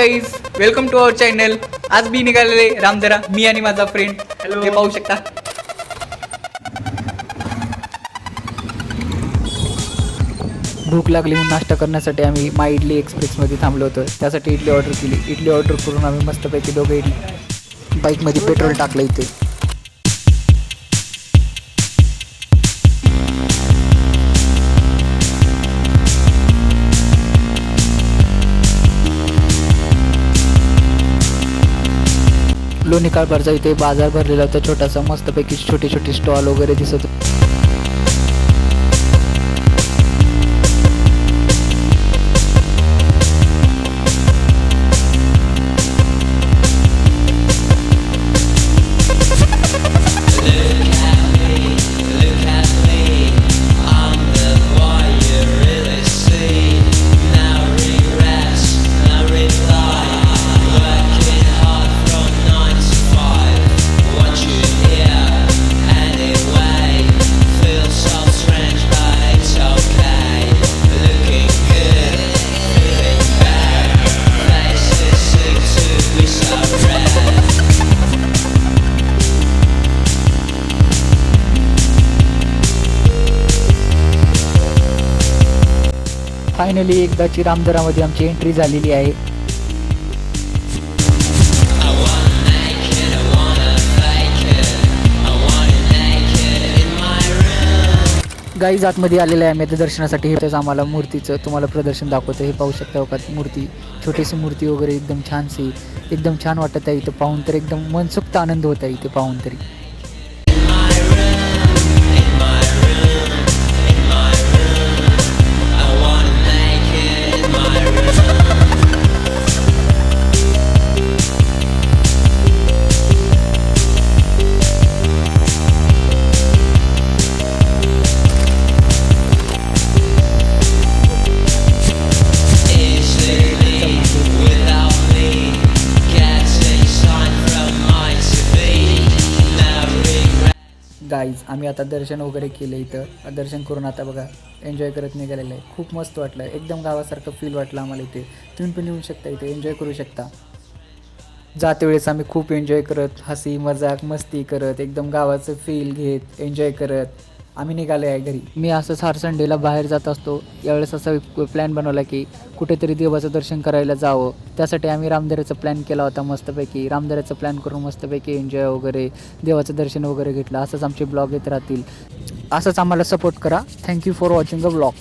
Guys, welcome to our channel. आज मी निघालेले रामदरा, मी आणि माझा फ्रेंड. हे पाहू शकता. भूक लागली म्हणून नाश्ता करण्यासाठी आम्ही माय इडली एक्सप्रेसमध्ये थांबलो होतो. त्यासाठी इडली ऑर्डर केली. इडली ऑर्डर करून आम्ही मस्तपैकी दोघे इडली बाईकमध्ये पेट्रोल टाकलं इथे. लोणी काळभरचा इथे बाजार भरलेला होता छोटासा. मस्तपैकी छोटे छोटे स्टॉल वगैरे दिसत होते. फायनली एकदाची रामदरामध्ये आमची एंट्री झालेली आहे. गाईज आतमध्ये आलेलं आहे आम्ही आता दर्शनासाठी. हेच आम्हाला मूर्तीचं तुम्हाला प्रदर्शन दाखवतं. हे पाहू शकता का मूर्ती, छोटीशी मूर्ती वगैरे एकदम छानशी, एकदम छान वाटत आहे इथं पाहून. तर एकदम मनसुक्त आनंद होत आहे इथे पाहून तरी. गाईज आम्ही आता दर्शन वगैरे केलं इथं. दर्शन करून आता बघा एन्जॉय करत निघालेलं आहे. खूप मस्त वाटलं, एकदम गावासारखं फील वाटलं आम्हाला इथे. तुम्ही पण येऊ शकता इथे, एन्जॉय करू शकता. जाते वेळेस आम्ही खूप एन्जॉय करत, हसी मजाक मस्ती करत, एकदम गावाचं फील घेत एन्जॉय करत आम्ही निघालो आहे घरी. मी असंच हर संडेला बाहेर जात असतो. यावेळेस असा प्लॅन बनवला की कुठेतरी देवाचं दर्शन करायला जावं. त्यासाठी आम्ही रामदऱ्याचा प्लॅन केला होता मस्तपैकी. रामदऱ्याचा प्लॅन करून मस्तपैकी एन्जॉय वगैरे, देवाचं दर्शन वगैरे घेतलं. असंच आमचे ब्लॉग येत राहतील. असंच आम्हाला सपोर्ट करा. Thank you for watching a blog.